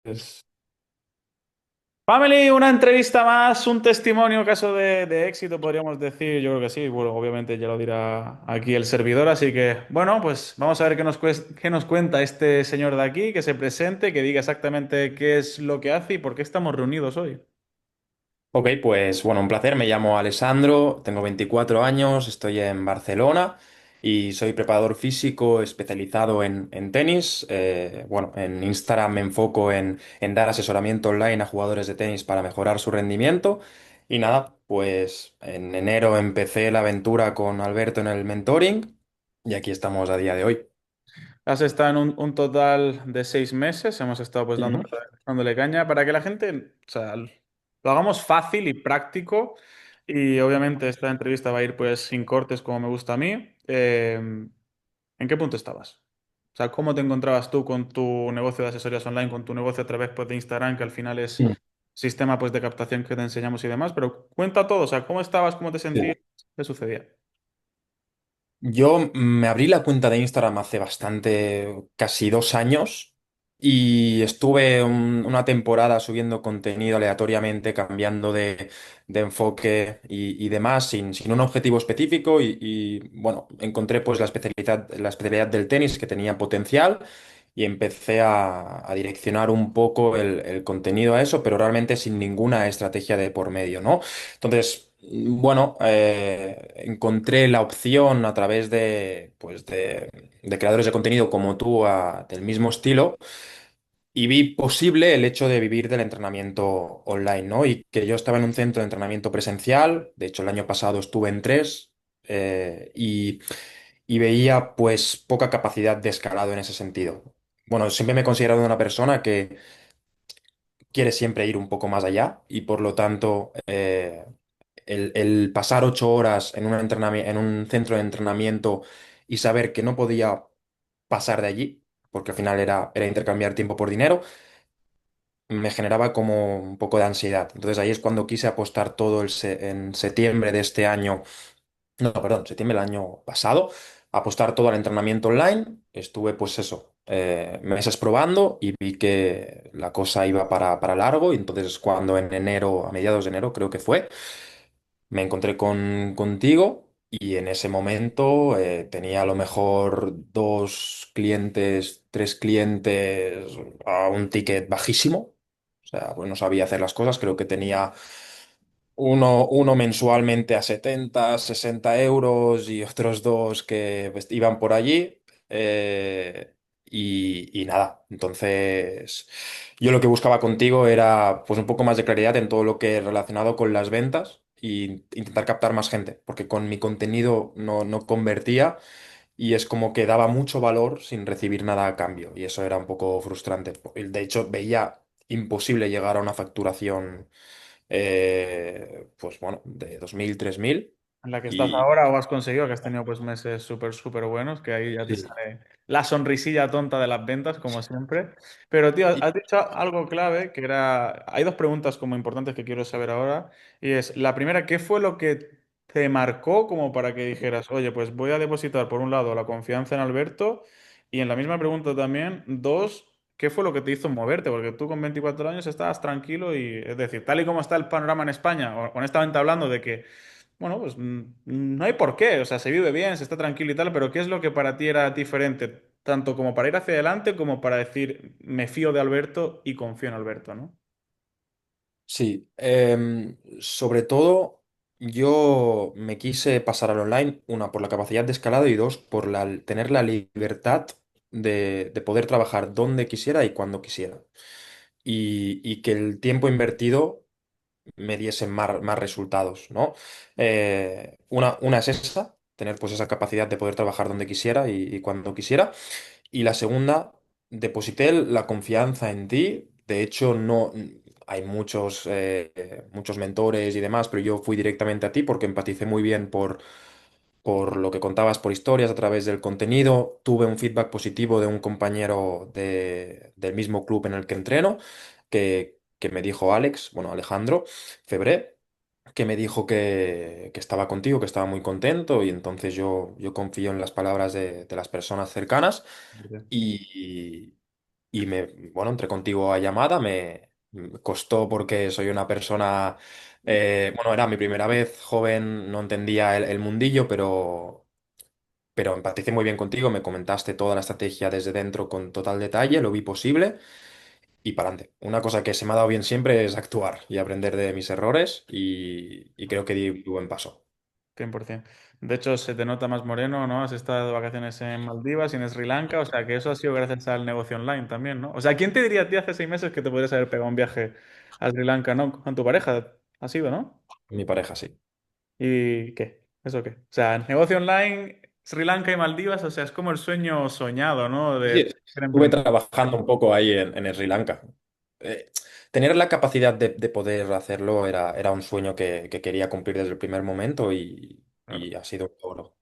Pues, Family, una entrevista más, un testimonio, caso de éxito, podríamos decir. Yo creo que sí. Bueno, obviamente ya lo dirá aquí el servidor. Así que, bueno, pues vamos a ver qué nos cuenta este señor de aquí, que se presente, que diga exactamente qué es lo que hace y por qué estamos reunidos hoy. Ok, pues bueno, un placer. Me llamo Alessandro, tengo 24 años, estoy en Barcelona y soy preparador físico especializado en tenis. Bueno, en Instagram me enfoco en dar asesoramiento online a jugadores de tenis para mejorar su rendimiento. Y nada, pues en enero empecé la aventura con Alberto en el mentoring y aquí estamos a día de hoy. Has estado en un total de 6 meses. Hemos estado pues Ujú. dándole caña para que la gente, o sea, lo hagamos fácil y práctico. Y obviamente esta entrevista va a ir pues sin cortes como me gusta a mí. ¿En qué punto estabas? O sea, ¿cómo te encontrabas tú con tu negocio de asesorías online, con tu negocio a través pues, de Instagram, que al final es Mm. sistema pues, de captación que te enseñamos y demás? Pero cuenta todo, o sea, ¿cómo estabas, cómo te sentías, Sí. qué sucedía? Yo me abrí la cuenta de Instagram hace bastante, casi 2 años, y estuve una temporada subiendo contenido aleatoriamente, cambiando de enfoque y demás, sin un objetivo específico, bueno, encontré pues la especialidad del tenis que tenía potencial y empecé a direccionar un poco el contenido a eso, pero realmente sin ninguna estrategia de por medio, ¿no? Entonces, bueno, encontré la opción a través de creadores de contenido como tú, del mismo estilo, y vi posible el hecho de vivir del entrenamiento online, ¿no? Y que yo estaba en un centro de entrenamiento presencial, de hecho el año pasado estuve en tres, y veía pues poca capacidad de escalado en ese sentido. Bueno, siempre me he considerado una persona que quiere siempre ir un poco más allá y por lo tanto el pasar 8 horas en un centro de entrenamiento y saber que no podía pasar de allí, porque al final era intercambiar tiempo por dinero, me generaba como un poco de ansiedad. Entonces ahí es cuando quise apostar todo en septiembre de este año, no, perdón, septiembre del año pasado, apostar todo al entrenamiento online. Estuve, pues eso, meses probando y vi que la cosa iba para largo. Y entonces, cuando en enero, a mediados de enero, creo que fue, me encontré contigo. Y en ese momento tenía a lo mejor 2 clientes, 3 clientes a un ticket bajísimo. O sea, pues no sabía hacer las cosas. Creo que tenía uno mensualmente a 70 60 euros y otros dos que pues, iban por allí. Y nada, entonces yo lo que buscaba contigo era pues un poco más de claridad en todo lo que relacionado con las ventas e intentar captar más gente, porque con mi contenido no convertía y es como que daba mucho valor sin recibir nada a cambio y eso era un poco frustrante. De hecho, veía imposible llegar a una facturación pues bueno, de 2.000 3.000 En la que estás y ahora o has conseguido, que has tenido pues meses súper, súper buenos, que ahí ya te sí. sale la sonrisilla tonta de las ventas, como siempre. Pero, tío, Y- has dicho algo clave, que era... Hay dos preguntas como importantes que quiero saber ahora, y es, la primera, ¿qué fue lo que te marcó como para que dijeras, oye, pues voy a depositar por un lado la confianza en Alberto, y en la misma pregunta también, dos, ¿qué fue lo que te hizo moverte? Porque tú con 24 años estabas tranquilo y, es decir, tal y como está el panorama en España, honestamente hablando de que bueno, pues no hay por qué, o sea, se vive bien, se está tranquilo y tal, pero ¿qué es lo que para ti era diferente, tanto como para ir hacia adelante como para decir, me fío de Alberto y confío en Alberto, ¿no? sí, sobre todo yo me quise pasar al online, una, por la capacidad de escalado y dos, por tener la libertad de poder trabajar donde quisiera y cuando quisiera. Y que el tiempo invertido me diesen más resultados, ¿no? Una es esa, tener pues esa capacidad de poder trabajar donde quisiera y cuando quisiera. Y la segunda, deposité la confianza en ti. De hecho, no hay muchos mentores y demás, pero yo fui directamente a ti porque empaticé muy bien por lo que contabas por historias a través del contenido. Tuve un feedback positivo de un compañero del mismo club en el que entreno, que me dijo Alex, bueno, Alejandro Febré, que me dijo que estaba contigo, que estaba muy contento, y entonces yo confío en las palabras de las personas cercanas. y bueno, entré contigo a llamada, me costó porque soy una persona, bueno, era mi primera vez, joven, no entendía el mundillo, pero empaticé muy bien contigo, me comentaste toda la estrategia desde dentro con total detalle, lo vi posible y para adelante. Una cosa que se me ha dado bien siempre es actuar y aprender de mis errores y creo que di buen paso. 100%. De hecho, se te nota más moreno, ¿no? Has estado de vacaciones en Maldivas y en Sri Lanka, o sea que eso ha sido gracias al negocio online también, ¿no? O sea, ¿quién te diría a ti hace 6 meses que te podrías haber pegado un viaje a Sri Lanka, ¿no? Con tu pareja, ha sido, ¿no? Mi pareja sí. ¿Y qué? ¿Eso qué? O sea, negocio online, Sri Lanka y Maldivas, o sea, es como el sueño soñado, ¿no? Sí, De ser estuve emprendedor. trabajando un poco ahí en Sri Lanka. Eh, Tener la capacidad de poder hacerlo era un sueño que quería cumplir desde el primer momento Claro, y ha sido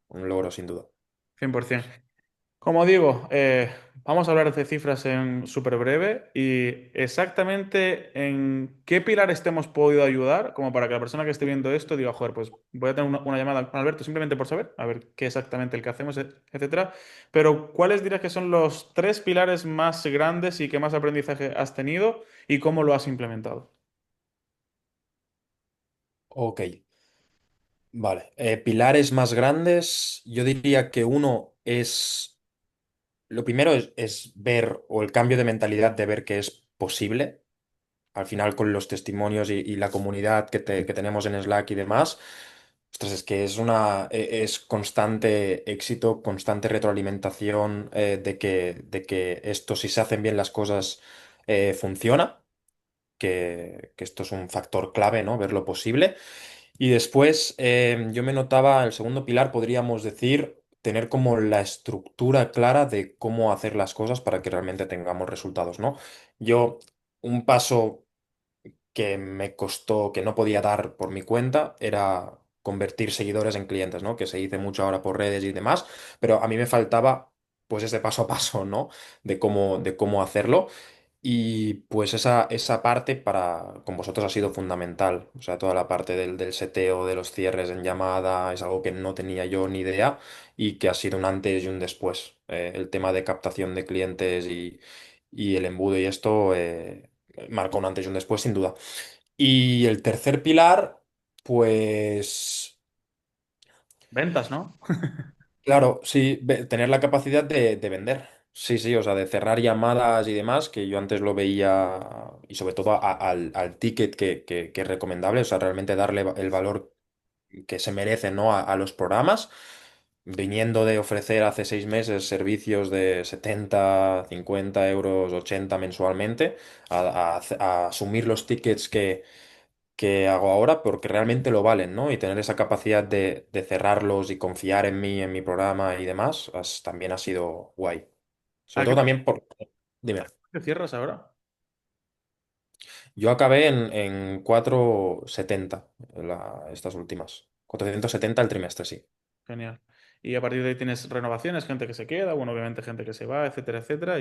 un logro sin duda. 100%. Como digo, vamos a hablar de cifras en súper breve y exactamente en qué pilares te hemos podido ayudar, como para que la persona que esté viendo esto diga, joder, pues voy a tener una llamada con Alberto simplemente por saber, a ver qué exactamente el que hacemos, etcétera. Pero, ¿cuáles dirías que son los tres pilares más grandes y que más aprendizaje has tenido y cómo lo has implementado? Ok, vale. Pilares más grandes, yo diría que uno es, lo primero es ver o el cambio de mentalidad de ver que es posible. Al final con los testimonios y la comunidad que tenemos en Slack y demás, ostras, es que es constante éxito, constante retroalimentación de que esto, si se hacen bien las cosas, funciona, que esto es un factor clave, ¿no? Ver lo posible. Y después yo me notaba, el segundo pilar, podríamos decir, tener como la estructura clara de cómo hacer las cosas para que realmente tengamos resultados, ¿no? Yo, un paso que me costó, que no podía dar por mi cuenta, era convertir seguidores en clientes, ¿no? Que se dice mucho ahora por redes y demás, pero a mí me faltaba pues ese paso a paso, ¿no? De cómo hacerlo. Y pues esa parte con vosotros ha sido fundamental. O sea, toda la parte del seteo, de los cierres en llamada, es algo que no tenía yo ni idea y que ha sido un antes y un después. El tema de captación de clientes y el embudo y esto marcó un antes y un después, sin duda. Y el tercer pilar, pues, Ventas, ¿no? claro, sí, tener la capacidad de vender. Sí, sí, o sea, de cerrar llamadas y demás, que yo antes lo veía, y sobre todo al ticket que es recomendable, o sea, realmente darle el valor que se merecen, ¿no? a los programas, viniendo de ofrecer hace 6 meses servicios de 70 50 euros, 80 mensualmente, a asumir los tickets que hago ahora porque realmente lo valen, ¿no? Y tener esa capacidad de cerrarlos y confiar en mí, en mi programa y demás, también ha sido guay. Sobre ¿A qué todo también por... Dime, te cierras ahora? yo acabé en 470 estas últimas. 470 el trimestre, sí. Genial. Y a partir de ahí tienes renovaciones, gente que se queda, bueno, obviamente gente que se va, etcétera, etcétera,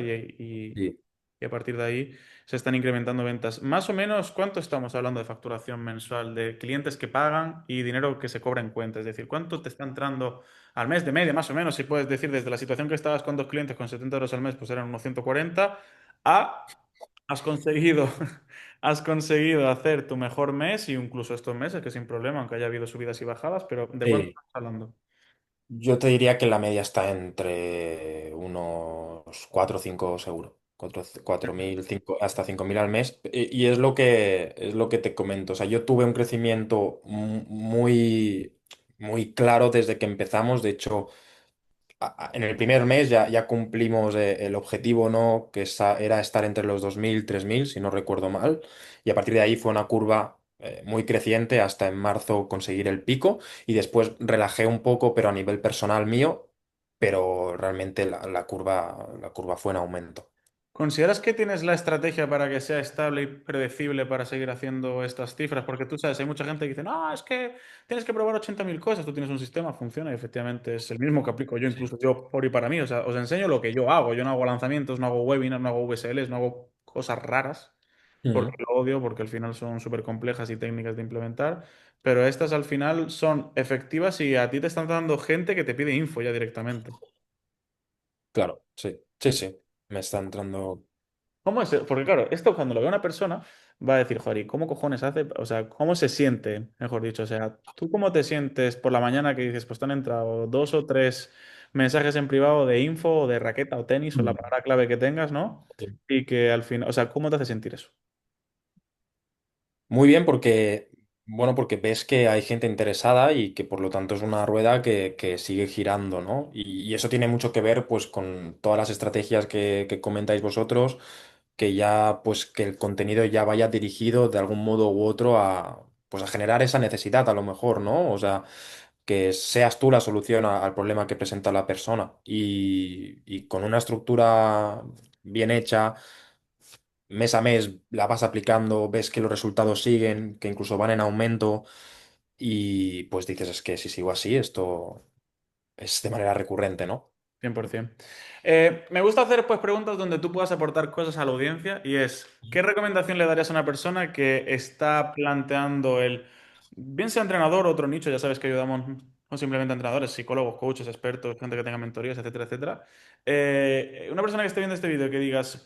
Sí. y a partir de ahí se están incrementando ventas. Más o menos, ¿cuánto estamos hablando de facturación mensual de clientes que pagan y dinero que se cobra en cuenta? Es decir, ¿cuánto te está entrando al mes de media, más o menos? Si puedes decir, desde la situación que estabas con dos clientes con 70 euros al mes, pues eran unos 140, a has conseguido, has conseguido hacer tu mejor mes y incluso estos meses, que sin problema, aunque haya habido subidas y bajadas, pero ¿de cuánto Sí. estamos hablando? Yo te diría que la media está entre unos 4 o 5 seguro. 4.000, hasta 5.000 al mes. Y es lo que te comento. O sea, yo tuve un crecimiento muy, muy claro desde que empezamos. De hecho, en el primer mes ya cumplimos el objetivo, ¿no? Que era estar entre los 2.000 3.000 si no recuerdo mal. Y a partir de ahí fue una curva muy creciente hasta en marzo conseguir el pico. Y después relajé un poco, pero a nivel personal mío, pero realmente la curva fue en aumento. ¿Consideras que tienes la estrategia para que sea estable y predecible para seguir haciendo estas cifras? Porque tú sabes, hay mucha gente que dice, no, es que tienes que probar 80.000 cosas, tú tienes un sistema, funciona y efectivamente es el mismo que aplico yo, incluso yo por y para mí. O sea, os enseño lo que yo no hago lanzamientos, no hago webinars, no hago VSLs, no hago cosas raras, porque Ujú. lo odio, porque al final son súper complejas y técnicas de implementar, pero estas al final son efectivas y a ti te están dando gente que te pide info ya directamente. Claro, sí, sí, sí. Me está entrando. ¿Cómo es? Porque claro, esto cuando lo ve una persona va a decir, joder, ¿y cómo cojones hace? O sea, ¿cómo se siente, mejor dicho? O sea, ¿tú cómo te sientes por la mañana que dices, pues te han entrado dos o tres mensajes en privado de info o de raqueta o tenis o la Mm. palabra clave que tengas, ¿no? Y que al final, o sea, ¿cómo te hace sentir eso? Muy bien, porque, bueno, porque ves que hay gente interesada y que por lo tanto es una rueda que sigue girando, ¿no? Y eso tiene mucho que ver, pues, con todas las estrategias que comentáis vosotros, que ya, pues, que el contenido ya vaya dirigido de algún modo u otro a, pues, a generar esa necesidad, a lo mejor, ¿no? O sea, que seas tú la solución al problema que presenta la persona. Y con una estructura bien hecha mes a mes la vas aplicando, ves que los resultados siguen, que incluso van en aumento y pues dices, es que si sigo así, esto es de manera recurrente, ¿no? 100%. Me gusta hacer pues preguntas donde tú puedas aportar cosas a la audiencia y es, ¿qué recomendación le darías a una persona que está planteando bien sea entrenador o otro nicho, ya sabes que ayudamos no simplemente a entrenadores, psicólogos, coaches, expertos, gente que tenga mentorías, etcétera, etcétera. Una persona que esté viendo este vídeo que digas,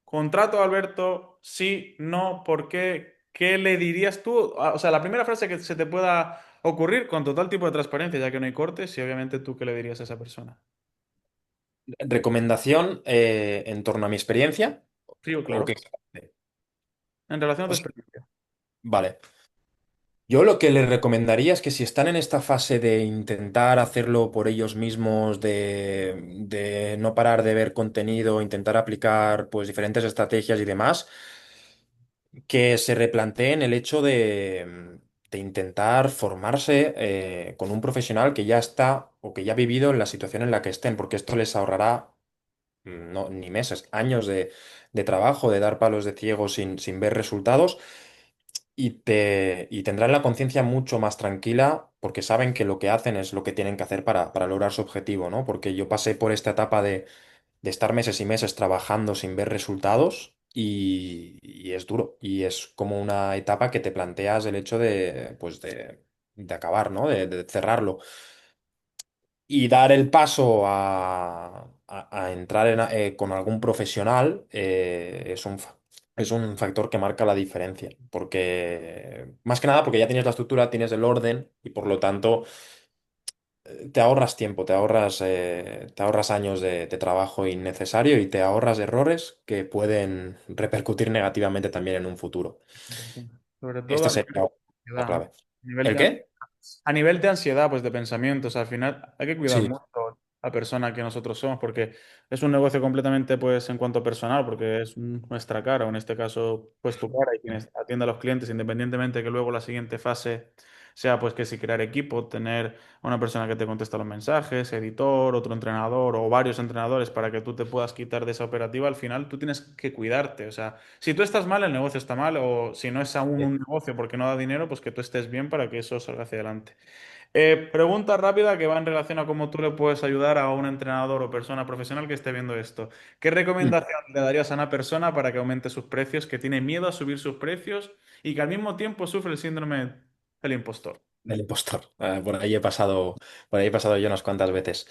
contrato a Alberto, sí, no, ¿por qué? ¿Qué le dirías tú? O sea, la primera frase que se te pueda ocurrir con total tipo de transparencia, ya que no hay cortes, y obviamente tú qué le dirías a esa persona. Recomendación en torno a mi experiencia. Sí, ¿O qué? claro. En relación a O tu sea, experiencia. vale. Yo lo que les recomendaría es que si están en esta fase de intentar hacerlo por ellos mismos, de no parar de ver contenido, intentar aplicar pues diferentes estrategias y demás, que se replanteen el hecho de intentar formarse con un profesional que ya está o que ya ha vivido en la situación en la que estén, porque esto les ahorrará no, ni meses, años de trabajo, de dar palos de ciego sin ver resultados y tendrán la conciencia mucho más tranquila porque saben que lo que hacen es lo que tienen que hacer para lograr su objetivo, ¿no? Porque yo pasé por esta etapa de estar meses y meses trabajando sin ver resultados y es duro. Y es como una etapa que te planteas el hecho de, pues de acabar, ¿no? De cerrarlo. Y dar el paso a entrar con algún profesional es un factor que marca la diferencia. Porque, más que nada, porque ya tienes la estructura, tienes el orden y por lo tanto te ahorras tiempo, te ahorras años de trabajo innecesario y te ahorras errores que pueden repercutir negativamente también en un futuro. 100%. Sobre todo Esta a nivel sería de la ansiedad, ¿no? clave. A nivel ¿El de, qué? a nivel de ansiedad, pues de pensamientos, al final hay que cuidar Sí. mucho a la persona que nosotros somos, porque es un negocio completamente, pues, en cuanto personal, porque es nuestra cara, o en este caso, pues tu cara, y quien atiende a los clientes, independientemente que luego la siguiente fase sea, pues, que si crear equipo, tener a una persona que te contesta los mensajes, editor, otro entrenador o varios entrenadores para que tú te puedas quitar de esa operativa, al final tú tienes que cuidarte, o sea, si tú estás mal, el negocio está mal, o si no es aún un negocio porque no da dinero, pues que tú estés bien para que eso salga hacia adelante. Pregunta rápida que va en relación a cómo tú le puedes ayudar a un entrenador o persona profesional que esté viendo esto. ¿Qué recomendación le darías a una persona para que aumente sus precios, que tiene miedo a subir sus precios y que al mismo tiempo sufre el síndrome del impostor? Del impostor. Por ahí he pasado yo unas cuantas veces.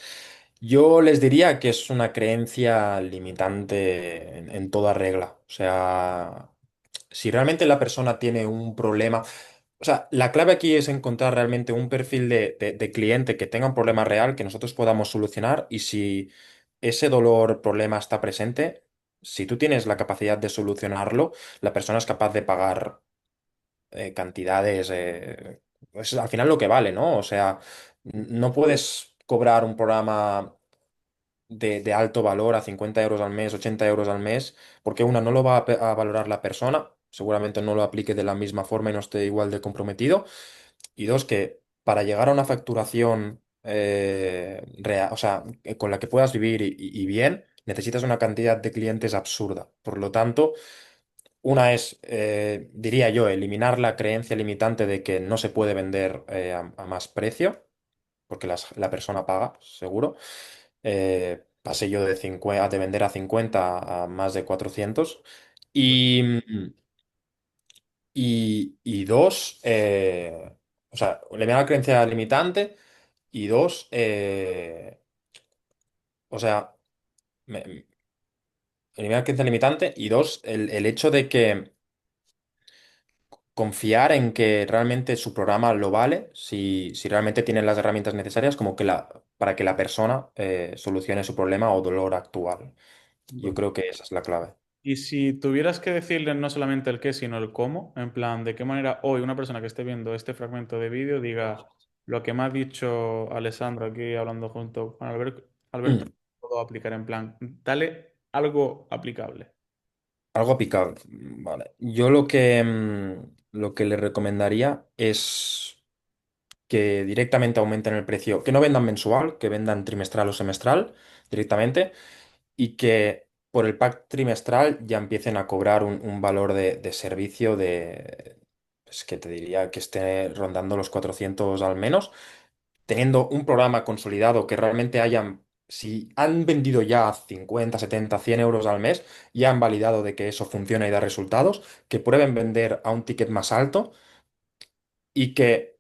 Yo les diría que es una creencia limitante en toda regla. O sea, si realmente la persona tiene un problema, o sea, la clave aquí es encontrar realmente un perfil de cliente que tenga un problema real que nosotros podamos solucionar y si ese dolor, problema está presente, si tú tienes la capacidad de solucionarlo, la persona es capaz de pagar cantidades, es al final lo que vale, ¿no? O sea, no puedes cobrar un programa de alto valor a 50 euros al mes, 80 euros al mes, porque una, no lo va a valorar la persona, seguramente no lo aplique de la misma forma y no esté igual de comprometido, y dos, que para llegar a una facturación o sea, con la que puedas vivir y bien, necesitas una cantidad de clientes absurda. Por lo tanto, una es, diría yo, eliminar la creencia limitante de que no se puede vender a más precio, porque la persona paga, seguro. Pasé yo de vender a 50 a más de 400. Y, y dos, o sea, eliminar la creencia limitante. Y dos, o sea, eliminar creencia limitante. Y dos, el hecho de que confiar en que realmente su programa lo vale, si realmente tienen las herramientas necesarias como que para que la persona solucione su problema o dolor actual. Yo creo que esa es la clave. Y si tuvieras que decirle no solamente el qué, sino el cómo, en plan, de qué manera hoy una persona que esté viendo este fragmento de vídeo diga lo que me ha dicho Alessandro aquí hablando junto con Alberto, Mm, puedo aplicar en plan, dale algo aplicable. algo aplicable. Vale. Yo lo que le recomendaría es que directamente aumenten el precio, que no vendan mensual, que vendan trimestral o semestral directamente y que por el pack trimestral ya empiecen a cobrar un valor de servicio es que te diría que esté rondando los 400 al menos, teniendo un programa consolidado que realmente hayan, si han vendido ya 50 70 100 euros al mes, ya han validado de que eso funciona y da resultados, que prueben vender a un ticket más alto y que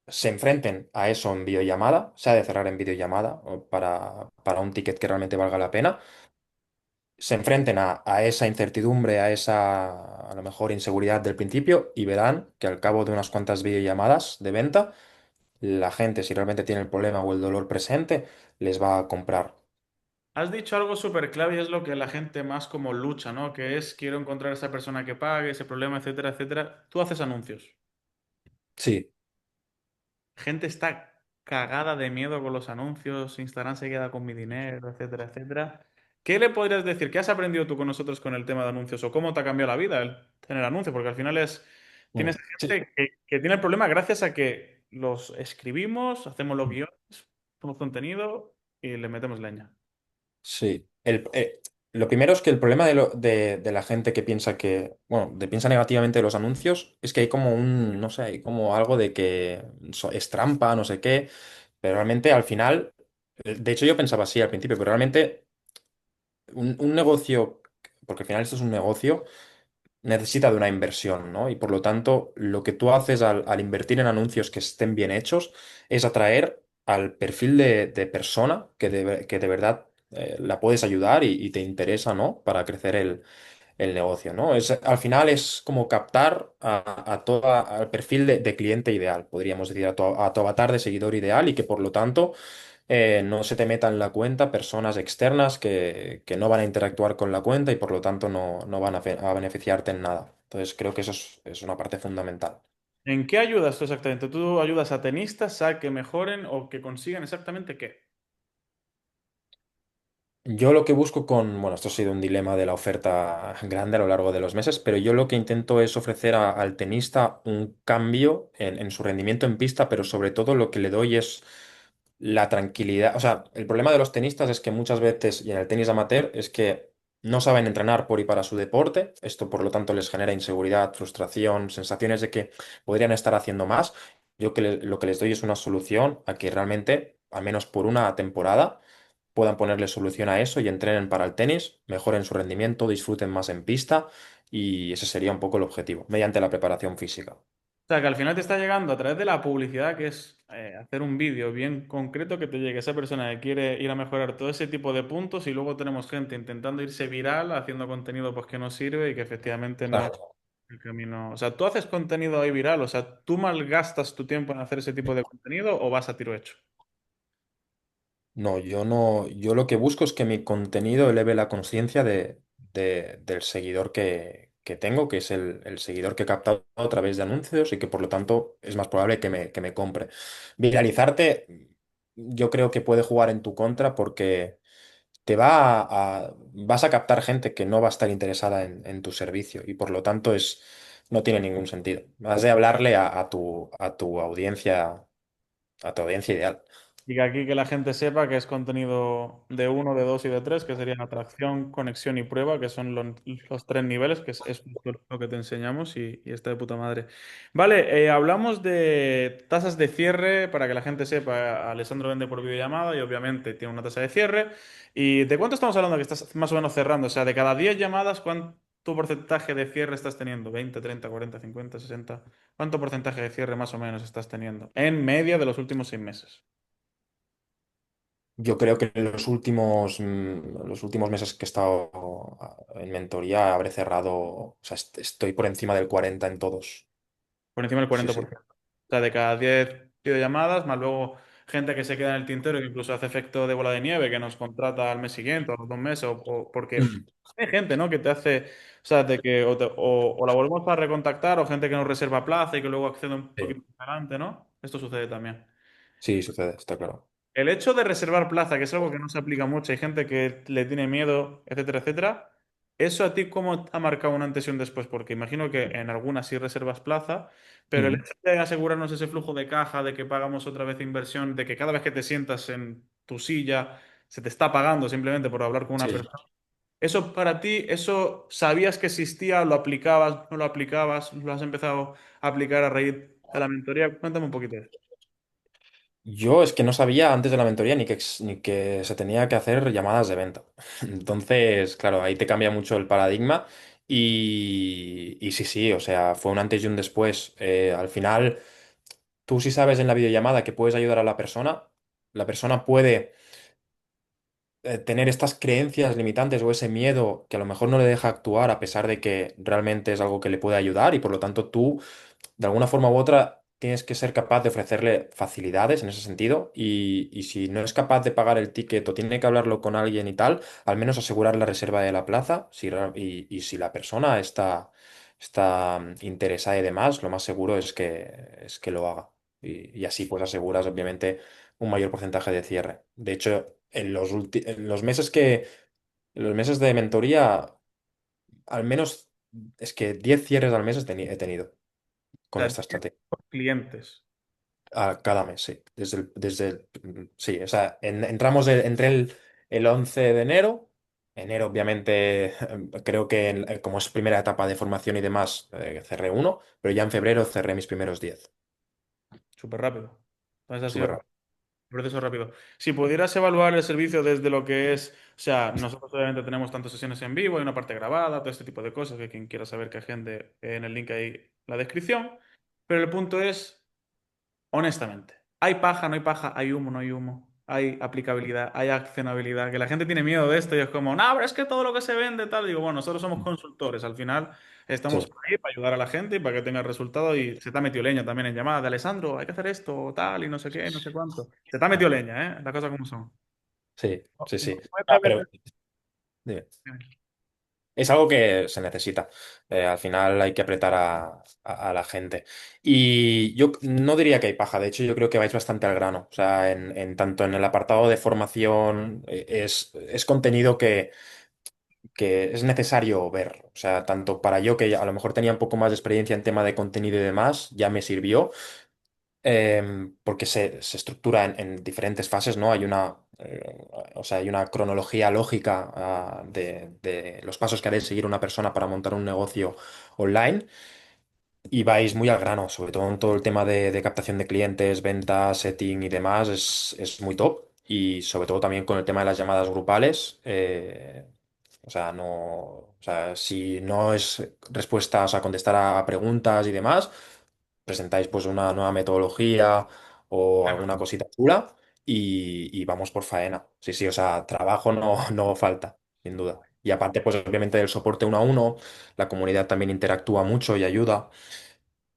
se enfrenten a eso en videollamada, se ha de cerrar en videollamada o para un ticket que realmente valga la pena, se enfrenten a esa incertidumbre, a esa a lo mejor inseguridad del principio y verán que al cabo de unas cuantas videollamadas de venta, la gente, si realmente tiene el problema o el dolor presente, les va a comprar. Has dicho algo súper clave y es lo que la gente más como lucha, ¿no? Que es quiero encontrar a esa persona que pague ese problema, etcétera, etcétera. Tú haces anuncios. Sí. Gente está cagada de miedo con los anuncios, Instagram se queda con mi dinero, etcétera, etcétera. ¿Qué le podrías decir? ¿Qué has aprendido tú con nosotros con el tema de anuncios? ¿O cómo te ha cambiado la vida el tener anuncios? Porque al final es, tienes Sí. gente que tiene el problema gracias a que los escribimos, hacemos los guiones, hacemos contenido y le metemos leña. Sí. Lo primero es que el problema de la gente que piensa que, bueno, piensa negativamente de los anuncios, es que hay como no sé, hay como algo de que es trampa, no sé qué, pero realmente al final, de hecho yo pensaba así al principio, pero realmente un negocio, porque al final esto es un negocio, necesita de una inversión, ¿no? Y por lo tanto, lo que tú haces al invertir en anuncios que estén bien hechos es atraer al perfil de persona que de verdad la puedes ayudar y te interesa, ¿no? Para crecer el negocio, ¿no? Al final es como captar al perfil de cliente ideal, podríamos decir, a tu avatar de seguidor ideal y que por lo tanto no se te meta en la cuenta personas externas que no van a interactuar con la cuenta y por lo tanto no van a beneficiarte en nada. Entonces creo que eso es una parte fundamental. ¿En qué ayudas tú exactamente? ¿Tú ayudas a tenistas a que mejoren o que consigan exactamente qué? Yo lo que busco bueno, esto ha sido un dilema de la oferta grande a lo largo de los meses, pero yo lo que intento es ofrecer al tenista un cambio en su rendimiento en pista, pero sobre todo lo que le doy es la tranquilidad. O sea, el problema de los tenistas es que muchas veces, y en el tenis amateur, es que no saben entrenar por y para su deporte. Esto, por lo tanto, les genera inseguridad, frustración, sensaciones de que podrían estar haciendo más. Yo lo que les doy es una solución a que realmente, al menos por una temporada, puedan ponerle solución a eso y entrenen para el tenis, mejoren su rendimiento, disfruten más en pista y ese sería un poco el objetivo, mediante la preparación física. O sea, que al final te está llegando a través de la publicidad, que es hacer un vídeo bien concreto que te llegue a esa persona que quiere ir a mejorar todo ese tipo de puntos y luego tenemos gente intentando irse viral, haciendo contenido pues que no sirve y que efectivamente no es Claro. el camino. O sea, tú haces contenido ahí viral, o sea, ¿tú malgastas tu tiempo en hacer ese tipo de contenido o vas a tiro hecho? No, yo no, yo lo que busco es que mi contenido eleve la conciencia del seguidor que tengo, que es el seguidor que he captado a través de anuncios y que por lo tanto es más probable que me compre. Viralizarte, yo creo que puede jugar en tu contra porque vas a captar gente que no va a estar interesada en tu servicio y por lo tanto no tiene ningún sentido. Has de hablarle a tu audiencia ideal. Y que aquí que la gente sepa que es contenido de uno, de dos y de tres, que serían atracción, conexión y prueba, que son los tres niveles, que es justo lo que te enseñamos y está de puta madre. Vale, hablamos de tasas de cierre para que la gente sepa. Alessandro vende por videollamada y obviamente tiene una tasa de cierre. ¿Y de cuánto estamos hablando que estás más o menos cerrando? O sea, de cada 10 llamadas, ¿cuánto porcentaje de cierre estás teniendo? ¿20, 30, 40, 50, 60? ¿Cuánto porcentaje de cierre más o menos estás teniendo? En media de los últimos 6 meses. Yo creo que en los últimos meses que he estado en mentoría habré cerrado, o sea, estoy por encima del 40 en todos. Por encima del Sí, sí. 40%. O sea, de cada 10 videollamadas, más luego gente que se queda en el tintero, que incluso hace efecto de bola de nieve, que nos contrata al mes siguiente o a los 2 meses, porque Mm. hay gente, ¿no? Que te hace, o sea, de que o la volvemos para recontactar, o gente que nos reserva plaza y que luego accede un poquito Sí, más adelante, ¿no? Esto sucede también. sí, sucede, está claro. El hecho de reservar plaza, que es algo que no se aplica mucho, hay gente que le tiene miedo, etcétera, etcétera. ¿Eso a ti cómo te ha marcado un antes y un después? Porque imagino que en algunas sí reservas plaza, pero el Mm. hecho de asegurarnos ese flujo de caja, de que pagamos otra vez inversión, de que cada vez que te sientas en tu silla se te está pagando simplemente por hablar con una Sí. persona. ¿Eso para ti, eso sabías que existía, lo aplicabas, no lo aplicabas, lo has empezado a aplicar a raíz de la mentoría? Cuéntame un poquito de eso. Yo es que no sabía antes de la mentoría ni que se tenía que hacer llamadas de venta. Entonces, claro, ahí te cambia mucho el paradigma y sí, sí, o sea, fue un antes y un después. Al final, tú sí sabes en la videollamada que puedes ayudar a la persona puede tener estas creencias limitantes o ese miedo que a lo mejor no le deja actuar a pesar de que realmente es algo que le puede ayudar y por lo tanto tú de alguna forma u otra tienes que ser capaz de ofrecerle facilidades en ese sentido y si no es capaz de pagar el ticket o tiene que hablarlo con alguien y tal, al menos asegurar la reserva de la plaza y si la persona está interesada y demás, lo más seguro es que lo haga y así pues aseguras obviamente un mayor porcentaje de cierre. De hecho, en los meses en los meses de mentoría, al menos es que 10 cierres al mes he tenido O con sea, esta 10 estrategia. clientes. A cada mes, sí. Sí, o sea, entre el 11 de enero. Enero, obviamente, creo que como es primera etapa de formación y demás, cerré uno, pero ya en febrero cerré mis primeros 10. Súper rápido. Entonces ha sido Súper rápido. un proceso rápido. Si pudieras evaluar el servicio desde lo que es, o sea, nosotros obviamente tenemos tantas sesiones en vivo, hay una parte grabada, todo este tipo de cosas, que quien quiera saber que agende en el link ahí la descripción, pero el punto es honestamente, ¿hay paja, no hay paja? ¿Hay humo, no hay humo? ¿Hay aplicabilidad? ¿Hay accionabilidad? Que la gente tiene miedo de esto y es como, no, pero es que todo lo que se vende, tal. Digo, bueno, nosotros somos consultores. Al final estamos Sí, por ahí para ayudar a la gente y para que tenga resultado. Y se te ha metido leña también en llamadas de Alessandro, hay que hacer esto, tal, y no sé qué, no sé cuánto. Se te ha metido leña, ¿eh? Las cosas como son. sí, sí, No sí. puede Ah, haber- pero dime. Es algo que se necesita. Al final hay que apretar a la gente. Y yo no diría que hay paja, de hecho yo creo que vais bastante al grano. O sea, tanto en el apartado de formación es contenido que es necesario ver. O sea, tanto para yo que a lo mejor tenía un poco más de experiencia en tema de contenido y demás, ya me sirvió porque se estructura en diferentes fases, ¿no? O sea, hay una cronología lógica de los pasos que ha de seguir una persona para montar un negocio online y vais muy al grano, sobre todo en todo el tema de captación de clientes, ventas, setting y demás, es muy top. Y sobre todo también con el tema de las llamadas grupales. O sea, no, o sea, si no es respuesta, o sea, contestar a preguntas y demás, presentáis pues una nueva metodología o alguna cosita chula y vamos por faena. Sí, sí, o sea, trabajo no, no falta, sin duda. Y aparte, pues obviamente del soporte uno a uno, la comunidad también interactúa mucho y ayuda.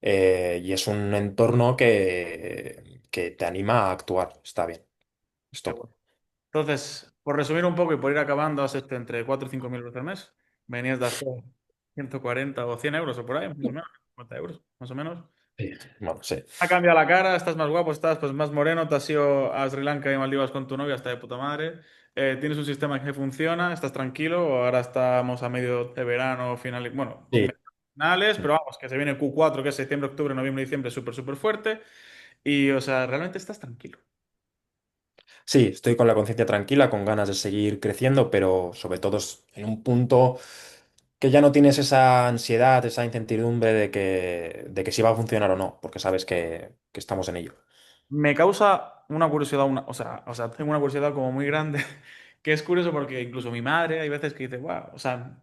Y es un entorno que te anima a actuar. Está bien. Stop. Entonces, por resumir un poco y por ir acabando, has hecho entre 4 y 5 mil euros al mes. Venías de hacer 140 o 100 euros o por ahí, más o menos, 50 euros, más o menos. Sí. Bueno, sí. Ha cambiado la cara, estás más guapo, estás pues más moreno, te has ido a Sri Lanka y Maldivas con tu novia, está de puta madre. Tienes un sistema que funciona, estás tranquilo, ahora estamos a medio de verano, bueno, Sí. finales, pero vamos, que se viene Q4, que es septiembre, octubre, noviembre, diciembre, súper, súper fuerte. Y, o sea, realmente estás tranquilo. Sí, estoy con la conciencia tranquila, con ganas de seguir creciendo, pero sobre todo en un punto que ya no tienes esa ansiedad, esa incertidumbre de que si va a funcionar o no, porque sabes que estamos en ello. Me causa una curiosidad, o sea, tengo una curiosidad como muy grande, que es curioso porque incluso mi madre hay veces que dice, wow, o sea,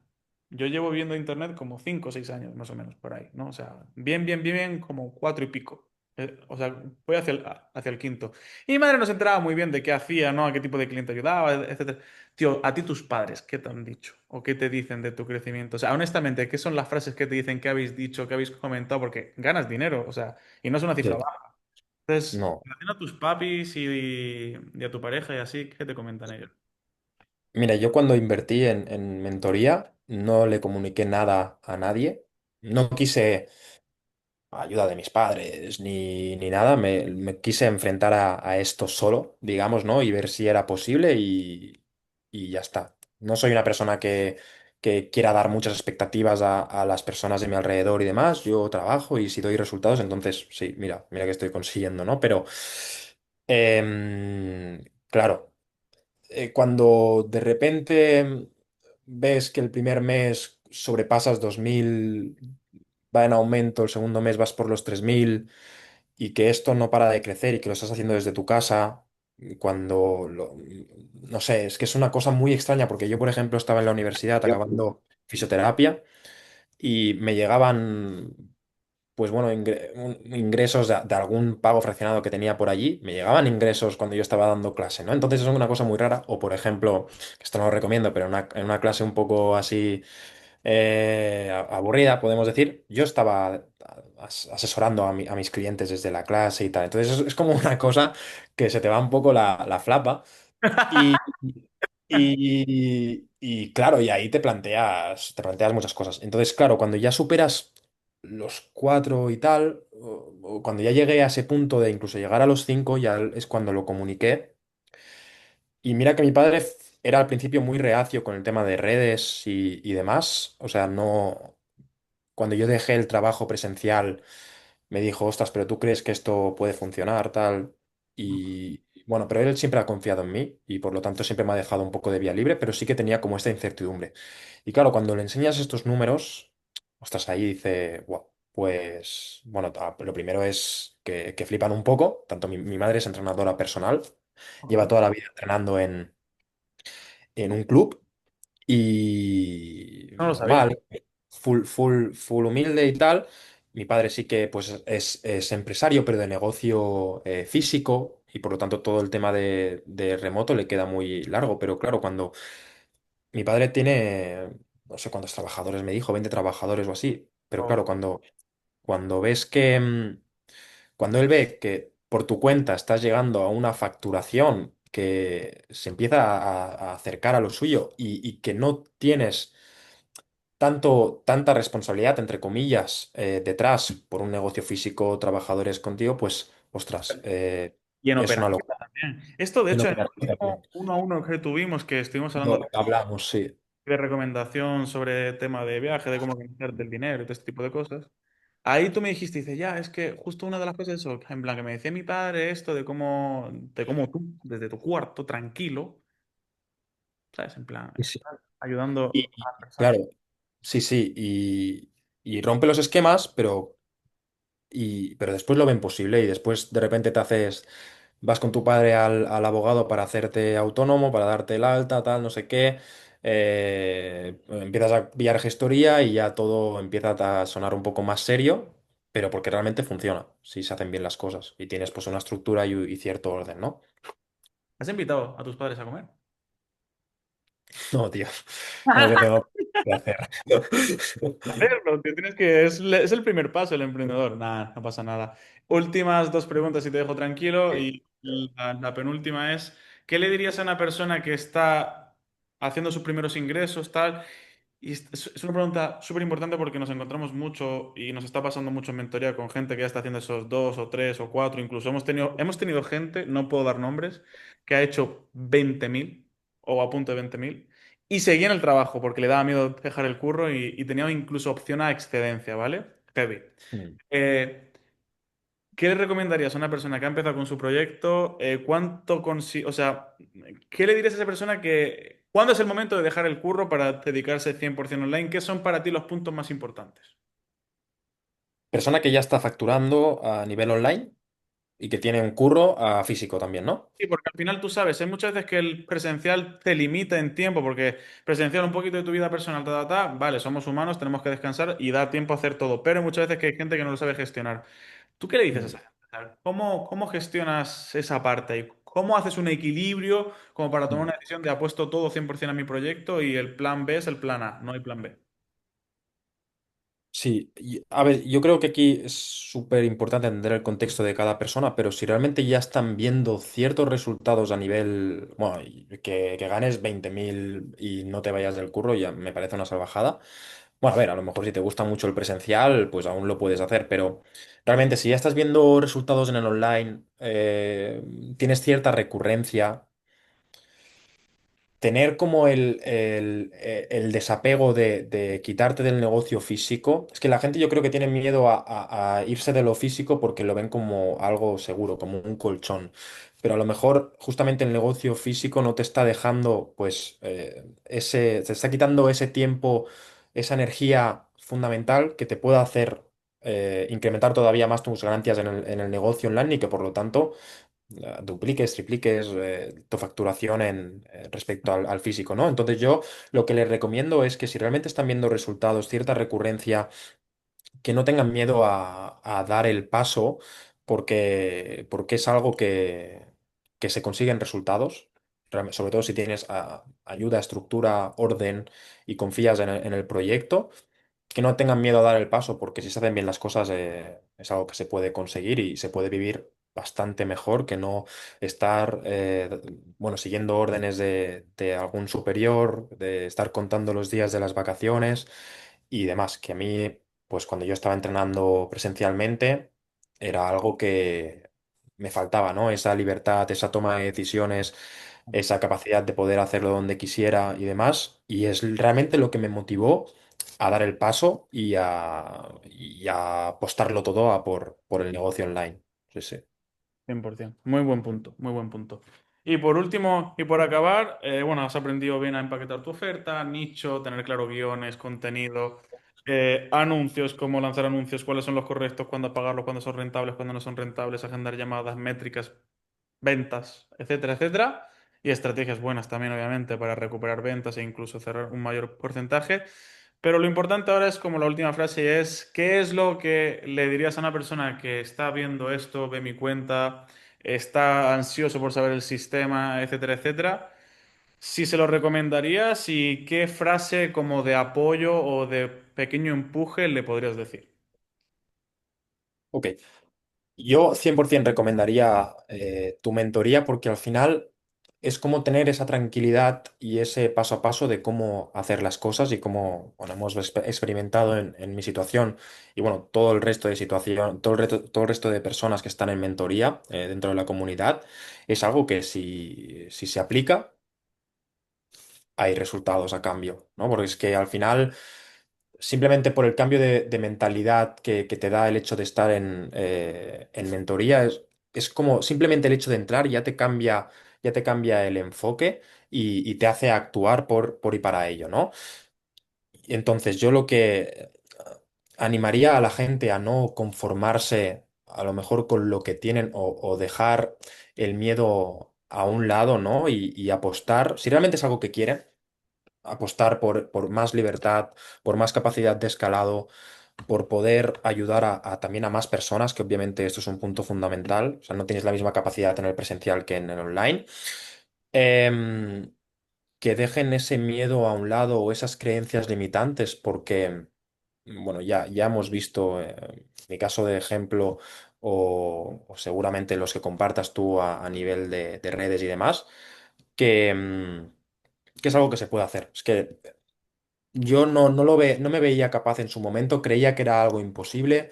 yo llevo viendo internet como 5 o 6 años más o menos por ahí, ¿no? O sea, bien, bien, bien, bien, como 4 y pico. O sea, voy hacia el quinto. Y mi madre no se enteraba muy bien de qué hacía, ¿no? A qué tipo de cliente ayudaba, etcétera. Tío, a ti tus padres, ¿qué te han dicho? ¿O qué te dicen de tu crecimiento? O sea, honestamente, ¿qué son las frases que te dicen, qué habéis dicho, qué habéis comentado? Porque ganas dinero, o sea, y no es una cifra Sí. baja. Entonces, No. en relación a tus papis y a tu pareja y así, ¿qué te comentan ellos? Mira, yo cuando invertí en mentoría no le comuniqué nada a nadie. No quise ayuda de mis padres ni nada. Me quise enfrentar a esto solo, digamos, ¿no? Y ver si era posible y ya está. No soy una persona que quiera dar muchas expectativas a las personas de mi alrededor y demás. Yo trabajo y si doy resultados, entonces sí, mira que estoy consiguiendo, ¿no? Pero, claro, cuando de repente ves que el primer mes sobrepasas 2.000, va en aumento, el segundo mes vas por los 3.000 y que esto no para de crecer y que lo estás haciendo desde tu casa, no sé, es que es una cosa muy extraña porque yo, por ejemplo, estaba en la universidad acabando fisioterapia y me llegaban, pues bueno, ingresos de algún pago fraccionado que tenía por allí, me llegaban ingresos cuando yo estaba dando clase, ¿no? Entonces es una cosa muy rara, o por ejemplo, que esto no lo recomiendo, pero en una clase un poco así aburrida, podemos decir, yo estaba asesorando a mis clientes desde la clase y tal. Entonces es como una cosa que se te va un poco la flapa y, y claro, y ahí te planteas muchas cosas. Entonces, claro, cuando ya superas los 4 y tal, o cuando ya llegué a ese punto de incluso llegar a los 5 ya es cuando lo comuniqué. Y mira que mi padre era al principio muy reacio con el tema de redes y demás. O sea, no. Cuando yo dejé el trabajo presencial, me dijo, ostras, pero tú crees que esto puede funcionar, tal. Y bueno, pero él siempre ha confiado en mí y por lo tanto siempre me ha dejado un poco de vía libre, pero sí que tenía como esta incertidumbre. Y claro, cuando le enseñas estos números, ostras, ahí dice, "Buah, pues bueno, lo primero es que flipan un poco. Tanto mi madre es entrenadora personal, lleva Ajá. toda la vida entrenando en un club y No lo sabía. normal, full humilde y tal. Mi padre sí que pues es empresario, pero de negocio físico y por lo tanto todo el tema de remoto le queda muy largo. Pero claro, cuando mi padre tiene, no sé cuántos trabajadores me dijo, 20 trabajadores o así, pero Oh. claro, cuando ves cuando él ve que por tu cuenta estás llegando a una facturación que se empieza a acercar a lo suyo y que no tienes tanta responsabilidad, entre comillas, detrás por un negocio físico, trabajadores contigo, pues, ostras, Y en es una operativa locura. también. Esto, de Y no hecho, en el operar también. último uno a uno que tuvimos, que estuvimos hablando Hablamos, sí. de recomendación sobre tema de viaje, de cómo organizar del dinero y todo este tipo de cosas. Ahí tú me dijiste, dice, ya, es que justo una de las cosas, eso, en plan, que me decía mi padre esto de cómo tú, desde tu cuarto, tranquilo, ¿sabes? En plan, Sí, sí. ayudando a las personas. Claro, sí, sí, y rompe los esquemas, pero después lo ven posible y después de repente vas con tu padre al abogado para hacerte autónomo, para darte el alta, tal, no sé qué, empiezas a pillar gestoría y ya todo empieza a sonar un poco más serio, pero porque realmente funciona, si se hacen bien las cosas y tienes pues una estructura y cierto orden, ¿no? ¿Has invitado a tus padres a comer? No, tío, es lo que tengo que hacer. Hacerlo, que tienes que, es el primer paso el emprendedor. Nada, no pasa nada. Últimas dos preguntas y te dejo tranquilo. Y la penúltima es, ¿qué le dirías a una persona que está haciendo sus primeros ingresos, tal? Y es una pregunta súper importante porque nos encontramos mucho y nos está pasando mucho en mentoría con gente que ya está haciendo esos dos o tres o cuatro. Incluso hemos tenido gente, no puedo dar nombres, que ha hecho 20.000 o a punto de 20.000 y seguía en el trabajo porque le daba miedo dejar el curro y tenía incluso opción a excedencia, ¿vale? Heavy. Mm. Eh, ¿Qué le recomendarías a una persona que ha empezado con su proyecto? O sea, ¿qué le dirías a esa persona cuándo es el momento de dejar el curro para dedicarse 100% online? ¿Qué son para ti los puntos más importantes? Persona que ya está facturando a nivel online y que tiene un curro físico también, ¿no? Sí, porque al final tú sabes, hay muchas veces que el presencial te limita en tiempo, porque presencial un poquito de tu vida personal, vale, somos humanos, tenemos que descansar y dar tiempo a hacer todo, pero hay muchas veces que hay gente que no lo sabe gestionar. ¿Tú qué le dices a Mm. esa gente? ¿Cómo gestionas esa parte? ¿Y cómo haces un equilibrio como para tomar una decisión de apuesto todo 100% a mi proyecto y el plan B es el plan A, no hay plan B? Sí, a ver, yo creo que aquí es súper importante entender el contexto de cada persona, pero si realmente ya están viendo ciertos resultados a nivel, bueno, y que ganes 20.000 y no te vayas del curro, ya me parece una salvajada. Bueno, a ver, a lo mejor si te gusta mucho el presencial, pues aún lo puedes hacer, pero realmente si ya estás viendo resultados en el online, tienes cierta recurrencia. Tener como el desapego de quitarte del negocio físico. Es que la gente yo creo que tiene miedo a irse de lo físico porque lo ven como algo seguro, como un colchón. Pero a lo mejor justamente el negocio físico no te está dejando, pues, te está quitando ese tiempo, esa energía fundamental que te pueda hacer incrementar todavía más tus ganancias en el negocio online y que por lo tanto dupliques, tripliques tu facturación respecto al físico, ¿no? Entonces yo lo que les recomiendo es que si realmente están viendo resultados, cierta recurrencia, que no tengan miedo a dar el paso porque es algo que se consiguen resultados. Sobre todo si tienes ayuda, estructura, orden y confías en el proyecto, que no tengan miedo a dar el paso, porque si se hacen bien las cosas, es algo que se puede conseguir y se puede vivir bastante mejor que no estar, bueno, siguiendo órdenes de algún superior, de estar contando los días de las vacaciones y demás, que a mí, pues cuando yo estaba entrenando presencialmente, era algo que me faltaba, ¿no? Esa libertad, esa toma de decisiones, esa capacidad de poder hacerlo donde quisiera y demás, y es realmente lo que me motivó a dar el paso y a apostarlo todo por el negocio online. Sí, sí. 100%. Muy buen punto, muy buen punto. Y por último, y por acabar, bueno, has aprendido bien a empaquetar tu oferta, nicho, tener claro guiones, contenido, anuncios, cómo lanzar anuncios, cuáles son los correctos, cuándo apagarlos, cuándo son rentables, cuándo no son rentables, agendar llamadas, métricas, ventas, etcétera, etcétera. Y estrategias buenas también, obviamente, para recuperar ventas e incluso cerrar un mayor porcentaje. Pero lo importante ahora es como la última frase es, ¿qué es lo que le dirías a una persona que está viendo esto, ve mi cuenta, está ansioso por saber el sistema, etcétera, etcétera? Si se lo recomendarías y qué frase como de apoyo o de pequeño empuje le podrías decir. Ok. Yo 100% recomendaría tu mentoría porque al final es como tener esa tranquilidad y ese paso a paso de cómo hacer las cosas y cómo, bueno, hemos experimentado en mi situación y bueno, todo el resto de situación, todo el resto de personas que están en mentoría dentro de la comunidad, es algo que si se aplica, hay resultados a cambio, ¿no? Porque es que al final simplemente por el cambio de mentalidad que te da el hecho de estar en mentoría, es como simplemente el hecho de entrar ya te cambia el enfoque y te hace actuar por y para ello, ¿no? Y entonces yo lo que animaría a la gente a no conformarse a lo mejor con lo que tienen o dejar el miedo a un lado, ¿no? Y apostar, si realmente es algo que quieren, apostar por más libertad, por más capacidad de escalado, por poder ayudar también a más personas, que obviamente esto es un punto fundamental. O sea, no tienes la misma capacidad en el presencial que en el online. Em, que dejen ese miedo a un lado o esas creencias limitantes, porque, bueno, ya hemos visto mi caso de ejemplo o seguramente los que compartas tú a nivel de redes y demás, que, que es algo que se puede hacer. Es que yo no me veía capaz en su momento, creía que era algo imposible.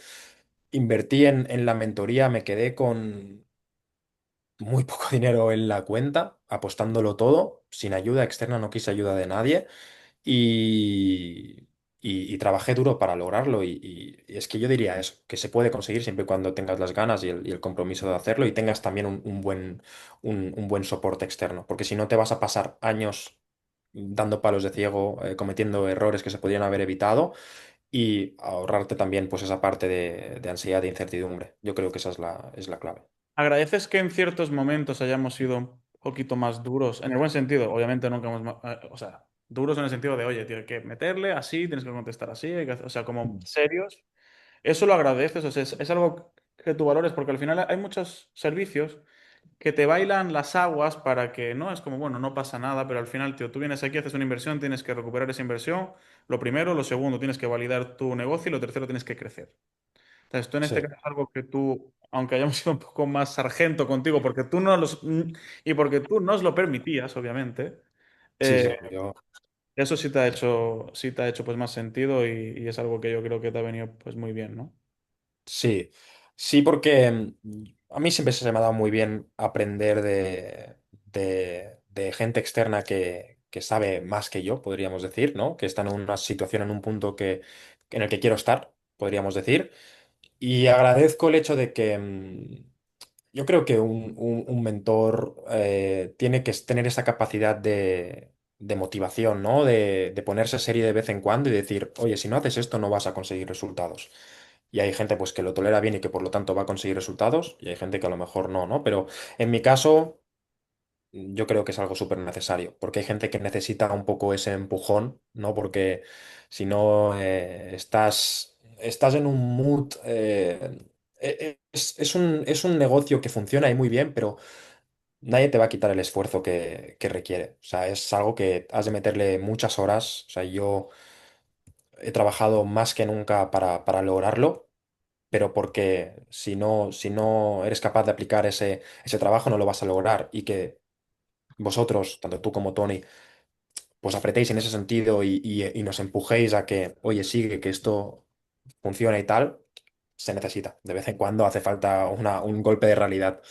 Invertí en la mentoría, me quedé con muy poco dinero en la cuenta, apostándolo todo, sin ayuda externa, no quise ayuda de nadie y, y trabajé duro para lograrlo. Y es que yo diría eso, que se puede conseguir siempre y cuando tengas las ganas y el compromiso de hacerlo y tengas también un buen soporte externo, porque si no te vas a pasar años dando palos de ciego, cometiendo errores que se podrían haber evitado y ahorrarte también pues esa parte de ansiedad e incertidumbre. Yo creo que esa es la clave. ¿Agradeces que en ciertos momentos hayamos sido un poquito más duros? En el buen sentido, obviamente nunca hemos... o sea, duros en el sentido de, oye, tienes que meterle así, tienes que contestar así, o sea, como serios. ¿Eso lo agradeces? O sea, es algo que tú valores, porque al final hay muchos servicios que te bailan las aguas para que no es como, bueno, no pasa nada, pero al final, tío, tú vienes aquí, haces una inversión, tienes que recuperar esa inversión, lo primero, lo segundo, tienes que validar tu negocio y lo tercero, tienes que crecer. Entonces, tú en este Sí, caso es algo que tú, aunque hayamos sido un poco más sargento contigo, porque tú no los, y porque tú nos lo permitías, obviamente, sí, eh, sí, yo eso sí te ha hecho pues más sentido y es algo que yo creo que te ha venido pues muy bien, ¿no? sí, sí, porque a mí siempre se me ha dado muy bien aprender de gente externa que sabe más que yo, podríamos decir, ¿no? Que está en una situación, en un punto en el que quiero estar, podríamos decir. Y agradezco el hecho de que yo creo que un mentor tiene que tener esa capacidad de motivación, ¿no? De ponerse serie de vez en cuando y decir, oye, si no haces esto no vas a conseguir resultados. Y hay gente pues que lo tolera bien y que por lo tanto va a conseguir resultados, y hay gente que a lo mejor no, ¿no? Pero en mi caso, yo creo que es algo súper necesario, porque hay gente que necesita un poco ese empujón, ¿no? Porque si no, estás en un mood. Es un negocio que funciona y muy bien, pero nadie te va a quitar el esfuerzo que requiere. O sea, es algo que has de meterle muchas horas. O sea, yo he trabajado más que nunca para lograrlo, pero porque si no eres capaz de aplicar ese trabajo, no lo vas a lograr. Y que vosotros, tanto tú como Tony, pues apretéis en ese sentido y nos empujéis a que, oye, sigue, que esto funciona y tal, se necesita. De vez en cuando hace falta un golpe de realidad.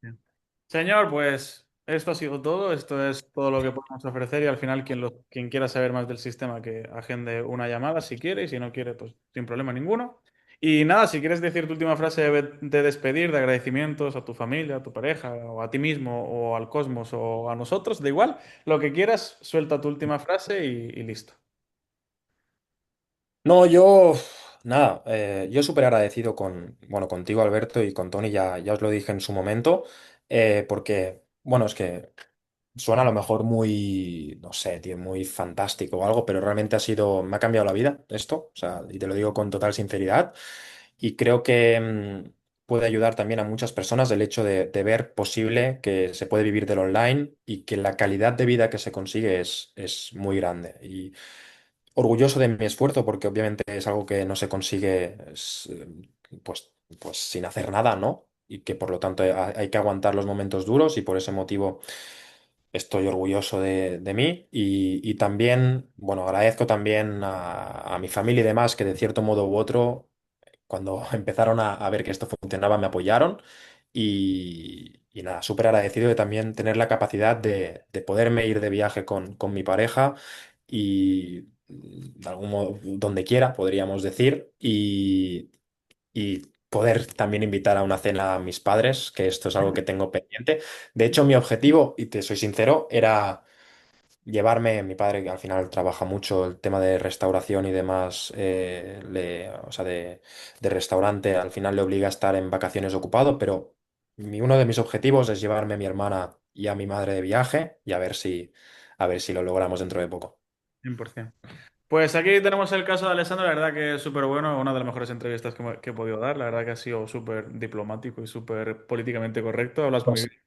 Bien. Señor, pues esto ha sido todo, esto es todo lo que podemos ofrecer y al final quien quiera saber más del sistema que agende una llamada si quiere y si no quiere, pues sin problema ninguno. Y nada, si quieres decir tu última frase de despedir, de agradecimientos a tu familia, a tu pareja, o a ti mismo, o al cosmos, o a nosotros, da igual, lo que quieras, suelta tu última frase y listo. No, yo, nada, yo súper agradecido bueno, contigo, Alberto, y con Tony, ya os lo dije en su momento, porque, bueno, es que suena a lo mejor muy, no sé, tío, muy fantástico o algo, pero realmente me ha cambiado la vida esto, o sea, y te lo digo con total sinceridad, y creo que puede ayudar también a muchas personas el hecho de ver posible que se puede vivir del online y que la calidad de vida que se consigue es muy grande. Y orgulloso de mi esfuerzo, porque obviamente es algo que no se consigue pues, pues sin hacer nada, ¿no? Y que por lo tanto hay que aguantar los momentos duros, y por ese motivo estoy orgulloso de mí. Y también, bueno, agradezco también a mi familia y demás, que de cierto modo u otro, cuando empezaron a ver que esto funcionaba, me apoyaron. Y nada, súper agradecido de también tener la capacidad de poderme ir de viaje con mi pareja y de algún modo, donde quiera, podríamos decir, y poder también invitar a una cena a mis padres, que esto es algo que tengo pendiente. De hecho, mi objetivo, y te soy sincero, era llevarme, mi padre que al final trabaja mucho el tema de restauración y demás, o sea, de restaurante, al final le obliga a estar en vacaciones ocupado, pero uno de mis objetivos es llevarme a mi hermana y a mi madre de viaje, y a ver si lo logramos dentro de poco. 100%. Pues aquí tenemos el caso de Alessandro, la verdad que es súper bueno, una de las mejores entrevistas que he podido dar, la verdad que ha sido súper diplomático y súper políticamente correcto, hablas muy Pues, bien.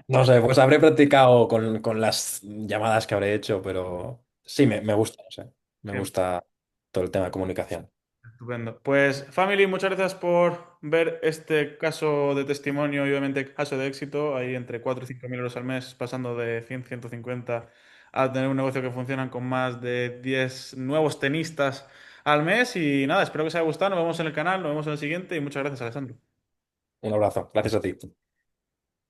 no sé, pues habré practicado con las llamadas que habré hecho, pero sí, me gusta, no sé, me gusta todo el tema de comunicación. Estupendo. Pues, family, muchas gracias por ver este caso de testimonio y obviamente caso de éxito. Ahí entre 4 y 5 mil euros al mes, pasando de 100, 150 a tener un negocio que funciona con más de 10 nuevos tenistas al mes. Y nada, espero que os haya gustado. Nos vemos en el canal, nos vemos en el siguiente y muchas gracias, Alessandro. Un abrazo, gracias a ti.